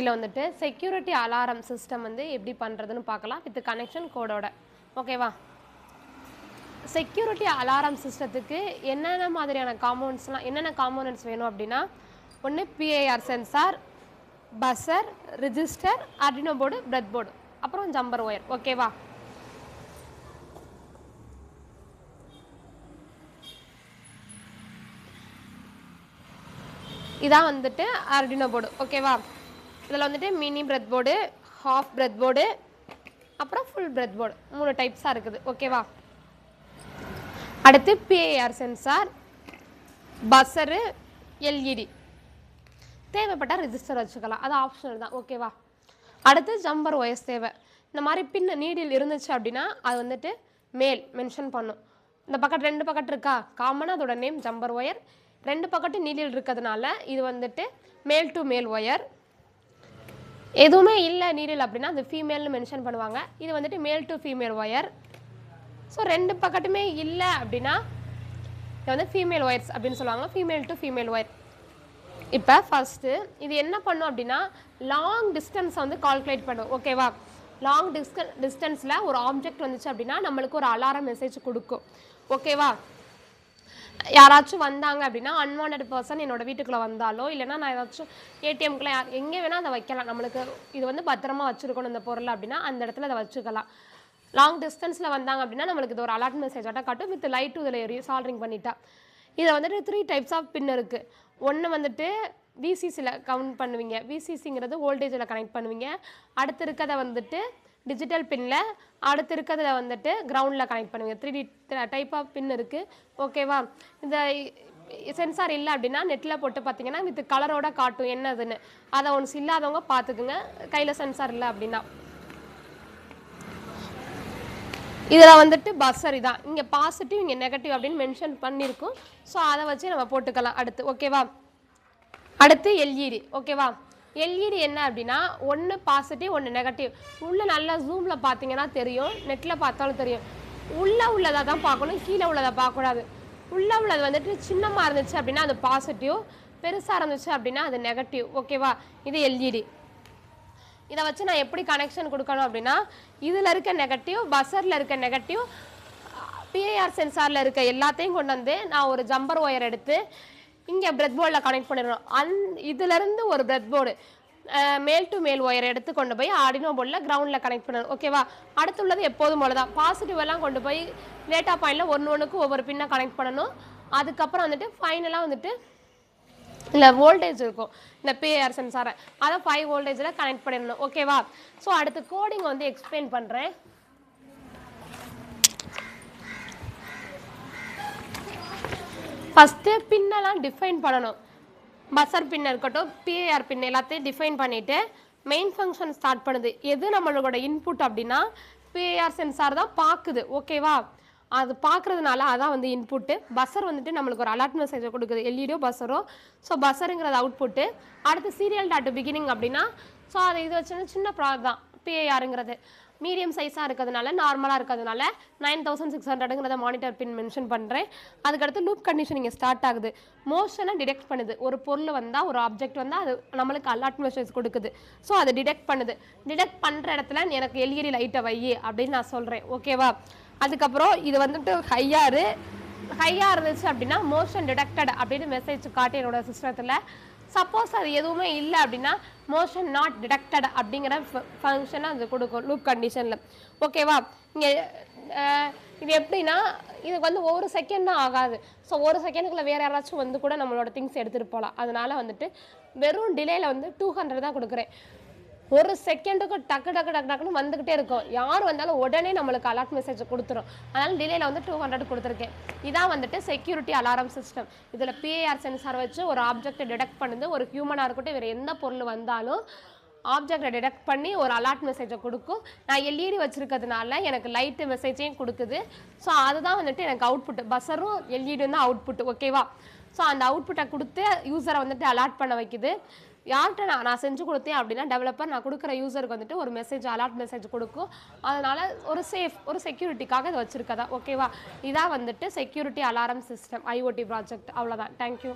வீடியோவில் வந்துட்டு security alarm system வந்து எப்படி பண்ணுறதுன்னு பார்க்கலாம் வித் கனெக்ஷன் கோடோட. ஓகேவா? செக்யூரிட்டி அலாரம் சிஸ்டத்துக்கு என்னென்ன மாதிரியான என்னென்ன காம்போனன்ட்ஸ் வேணும் அப்படின்னா, ஒன்று PIR sensor, buzzer, register, Arduino board, bread board, அப்புறம் ஜம்பர் ஒயர். ஓகேவா? இதான் வந்துட்டு ஆர்டினோ போர்டு. ஓகேவா? இதில் வந்துட்டு mini bread board, half bread board, அப்புறம் ஃபுல் பிரெட் போர்டு 3 டைப்ஸாக இருக்குது. ஓகேவா? அடுத்து பிஐஆர் சென்சார், பஸரு, எல்இடி, தேவைப்பட்டால் ரிஜிஸ்டர் வச்சுக்கலாம், அது ஆப்ஷனல் தான். ஓகேவா? அடுத்து ஜம்பர் ஒயர்ஸ் தேவை. இந்த மாதிரி பின் நீடில் இருந்துச்சு அப்படின்னா அது வந்துட்டு மேல் மென்ஷன் பண்ணும். இந்த பக்கத்து 2 பக்கத்து இருக்கா, காமனாக அதோட நேம் ஜம்பர் ஒயர். 2 பக்கத்து நீடில் இருக்கிறதுனால இது வந்துட்டு மேல் டு மேல் ஒயர். எதுவுமே இல்லை நீடில் அப்படின்னா அது ஃபீமேல்னு மென்ஷன் பண்ணுவாங்க. இது வந்துட்டு மேல் டு ஃபீமேல் ஒயர். ஸோ 2 பக்கத்துமே இல்லை அப்படின்னா இது வந்து ஃபீமேல் ஒயர்ஸ் அப்படின்னு சொல்லுவாங்க, ஃபீமேல் டு ஃபீமேல் ஒயர். இப்போ ஃபஸ்ட்டு இது என்ன பண்ணும் அப்படின்னா லாங் டிஸ்டன்ஸை வந்து கால்குலேட் பண்ணும். ஓகேவா? லாங் டிஸ்டன்ஸில் ஒரு ஆப்ஜெக்ட் வந்துச்சு அப்படின்னா நம்மளுக்கு ஒரு அலாரம் மெசேஜ் கொடுக்கும். ஓகேவா? யாராச்சும் வந்தாங்க அப்படின்னா அன்வான்ட் பர்சன் என்னோட வீட்டுக்குள்ளே வந்தாலோ இல்லைனா நான் ஏதாச்சும் ஏடிஎம்குள்ளே எங்கே வேணால் அதை வைக்கலாம். நம்மளுக்கு இது வந்து பத்திரமா வச்சுருக்கணும் இந்த பொருள் அப்படின்னா அந்த இடத்துல அதை வச்சுக்கலாம். லாங் டிஸ்டன்ஸில் வந்தாங்க அப்படின்னா நம்மளுக்கு இது ஒரு அலர்ட் மெசேஜாக காட்டும் வித் லைட்டு இதில் சால்ட்ரிங் பண்ணிட்டா. இதில் வந்துட்டு 3 டைப்ஸ் ஆஃப் பின் இருக்குது. ஒன்று வந்துட்டு விசிசியில் கவுண்ட் பண்ணுவீங்க, விசிசிங்கிறது வோல்டேஜில் கனெக்ட் பண்ணுவீங்க. அடுத்து இருக்கிறத வந்துட்டு டிஜிட்டல் பின்னில், அடுத்து இருக்கிறதுல வந்துட்டு கிரவுண்டில் கனெக்ட் பண்ணுவீங்க. 3 டைப் ஆஃப் பின் இருக்குது. ஓகேவா? இந்த சென்சார் இல்லை அப்படின்னா நெட்டில் போட்டு பார்த்தீங்கன்னா வித் கலரோட காட்டும் என்னதுன்னு. அதை ஒன்ஸ் இல்லாதவங்க பார்த்துக்குங்க கையில் சென்சார் இல்லை அப்படின்னா. இதில் வந்துட்டு பஸர் இதான், இங்கே பாசிட்டிவ் இங்கே நெகட்டிவ் அப்படின்னு மென்ஷன் பண்ணியிருக்கும். ஸோ அதை வச்சு நம்ம போட்டுக்கலாம் அடுத்து. ஓகேவா? அடுத்து எல்இடி. ஓகேவா? எல்இடி என்ன அப்படின்னா ஒன்று பாசிட்டிவ் ஒன்று நெகட்டிவ். உள்ளே நல்லா ஜூமில் பார்த்தீங்கன்னா தெரியும், நெட்டில் பார்த்தாலும் தெரியும். உள்ளதை தான் பார்க்கணும், கீழே உள்ளதை பார்க்கக்கூடாது. உள்ளது வந்துட்டு சின்னமாக இருந்துச்சு அப்படின்னா அது பாசிட்டிவ், பெருசாக இருந்துச்சு அப்படின்னா அது நெகட்டிவ். ஓகேவா? இது எல்இடி. இதை வச்சு நான் எப்படி கனெக்ஷன் கொடுக்கணும் அப்படின்னா இதில் இருக்க நெகட்டிவ், பஸரில் இருக்க நெகட்டிவ், பிஐஆர் சென்சாரில் இருக்க எல்லாத்தையும் கொண்டு வந்து நான் ஒரு ஜம்பர் ஒயர் எடுத்து இங்கே பிரெட் போர்டில் கனெக்ட் பண்ணிடணும். இதிலேருந்து ஒரு பிரெட் போர்டு மேல் டு மேல் ஒயர் எடுத்து கொண்டு போய் ஆர்டினோ போர்டில் கிரவுண்டில் கனெக்ட் பண்ணணும். ஓகேவா? அடுத்துள்ளது எப்போதும் போல தான் பாசிட்டிவ் எல்லாம் கொண்டு போய் டேட்டா பாயிண்டில் ஒன்றுக்கு ஒவ்வொரு பின்னை கனெக்ட் பண்ணணும். அதுக்கப்புறம் வந்துட்டு ஃபைனலாக வந்துட்டு இல்லை வோல்டேஜ் இருக்கும் இந்த பிஐஆர் சென்சாரை, அதை 5 வோல்டேஜில் கனெக்ட் பண்ணிடணும். ஓகேவா? ஸோ அடுத்து கோடிங் வந்து எக்ஸ்பிளைன் பண்ணுறேன். ஃபஸ்ட்டு பின்னெல்லாம் டிஃபைன் பண்ணணும். பஸர் பின் இருக்கட்டும், பிஐஆர் பின் எல்லாத்தையும் டிஃபைன் பண்ணிவிட்டு மெயின் ஃபங்க்ஷன் ஸ்டார்ட் பண்ணுது. எது நம்மளோட இன்புட் அப்படின்னா பிஐஆர் சென்சார் தான் பார்க்குது. ஓகேவா? அது பார்க்குறதுனால அதான் வந்து இன்புட்டு. பஸர் வந்துட்டு நம்மளுக்கு ஒரு அலர்ட் மெசேஜை கொடுக்குது, எல்இடியோ பஸரோ. ஸோ பஸருங்கிறது அவுட்புட்டு. அடுத்து சீரியல் டாட் பிகினிங் அப்படின்னா ஸோ அது இது வச்சு சின்ன ப்ராடக்ட் தான். பிஐஆருங்கிறது மீடியம் சைஸாக இருக்கிறதுனால நார்மலாக இருக்கிறதுனால 9600ங்கிறத மானிட்டர் பின் மென்ஷன் பண்ணுறேன். அதுக்கடுத்து லூப் கண்டிஷன் இங்கே ஸ்டார்ட் ஆகுது. மோஷனை டிடெக்ட் பண்ணுது. ஒரு பொருள் வந்தால் ஒரு ஆப்ஜெக்ட் வந்தால் அது நம்மளுக்கு அலர்ட் மெசேஜ் கொடுக்குது. ஸோ அதை டிடெக்ட் பண்ணுது. டிடெக்ட் பண்ணுற இடத்துல எனக்கு எல்இடி லைட்டை வை அப்படின்னு நான் சொல்கிறேன். ஓகேவா? அதுக்கப்புறம் இது வந்துட்டு ஹையாக இருந்துச்சு அப்படின்னா மோஷன் டிடெக்டட் அப்படின்னு மெசேஜ் காட்டி என்னோட சிஸ்டத்தில். சப்போஸ் அது எதுவுமே இல்லை அப்படின்னா மோஷன் நாட் டிடெக்டட் அப்படிங்கிற ஃபங்க்ஷனை அது கொடுக்கும் லூப் கண்டிஷனில். ஓகேவா? இங்கே இது எப்படின்னா இதுக்கு வந்து 1 செகண்ட் தான் ஆகாது. ஸோ 1 செகண்டுக்குள்ள வேறு யாராச்சும் வந்து கூட நம்மளோட திங்ஸ் எடுத்துகிட்டு போகலாம். அதனால வந்துட்டு வெறும் டிலேயில் வந்து 200 தான் கொடுக்குறேன். 1 செகண்டுக்கு டக்குன்னு வந்துக்கிட்டே இருக்கும். யார் வந்தாலும் உடனே நம்மளுக்கு அலர்ட் மெசேஜ் கொடுத்துரும். அதனால டிலேயில் வந்து 200 கொடுத்துருக்கேன். இதான் வந்துட்டு செக்யூரிட்டி அலாரம் சிஸ்டம். இதில் பிஐஆர் சென்சார் வச்சு ஒரு ஆப்ஜெக்டை டிடெக்ட் பண்ணுது. ஒரு ஹியூமனாக இருக்கட்டும் வேறு எந்த பொருள் வந்தாலும் ஆப்ஜெக்டை டிடெக்ட் பண்ணி ஒரு அலர்ட் மெசேஜை கொடுக்கும். நான் எல்இடி வச்சுருக்கிறதுனால எனக்கு லைட்டு மெசேஜையும் கொடுக்குது. ஸோ அதுதான் வந்துட்டு எனக்கு அவுட்புட்டு. பஸரும் எல்இடியும் தான் அவுட்புட்டு. ஓகேவா? ஸோ அந்த அவுட்புட்டை கொடுத்து யூஸரை வந்துட்டு அலர்ட் பண்ண வைக்குது. யார்கிட்ட நான் செஞ்சு கொடுத்தேன் அப்படின்னா டெவலப்பர் நான் கொடுக்குற யூஸருக்கு வந்துட்டு ஒரு மெசேஜ் அலர்ட் மெசேஜ் கொடுக்கும். அதனால் ஒரு செக்யூரிட்டிக்காக இதை வச்சுருக்கதா. ஓகேவா? இதான் வந்துட்டு security alarm system IoT project. அவ்வளோதான். தேங்க்யூ.